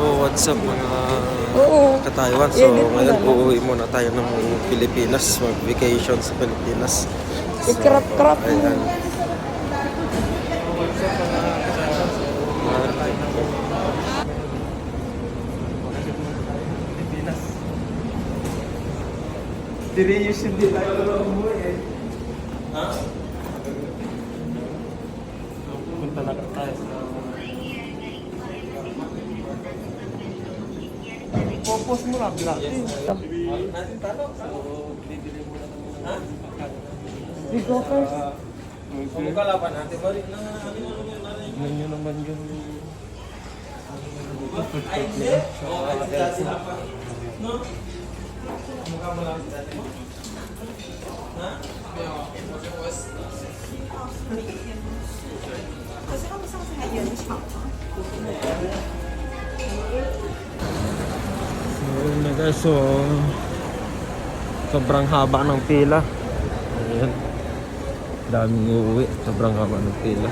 So what's up mga Oo. ka-Taiwan? So Init mo ngayon na. uuwi muna tayo ng Pilipinas, mag-vacation sa Pilipinas. So, I-crop-crop mo. ayan. Diriyos hindi tayo umuwi eh. Ha? Punta na tayo sa... Popos mo lang, natin. Natin tanong. So, bibili muna ng ha? We go first. Kumukalaban natin. Balik na Tignan nyo naman yung... ay, hindi. Okay, si dati na pa. No? Mukha mo lang si dati mo. Ha? So, yun na guys, so... Sobrang haba ng pila. Ayan. Daming uuwi. Sobrang haba ng pila.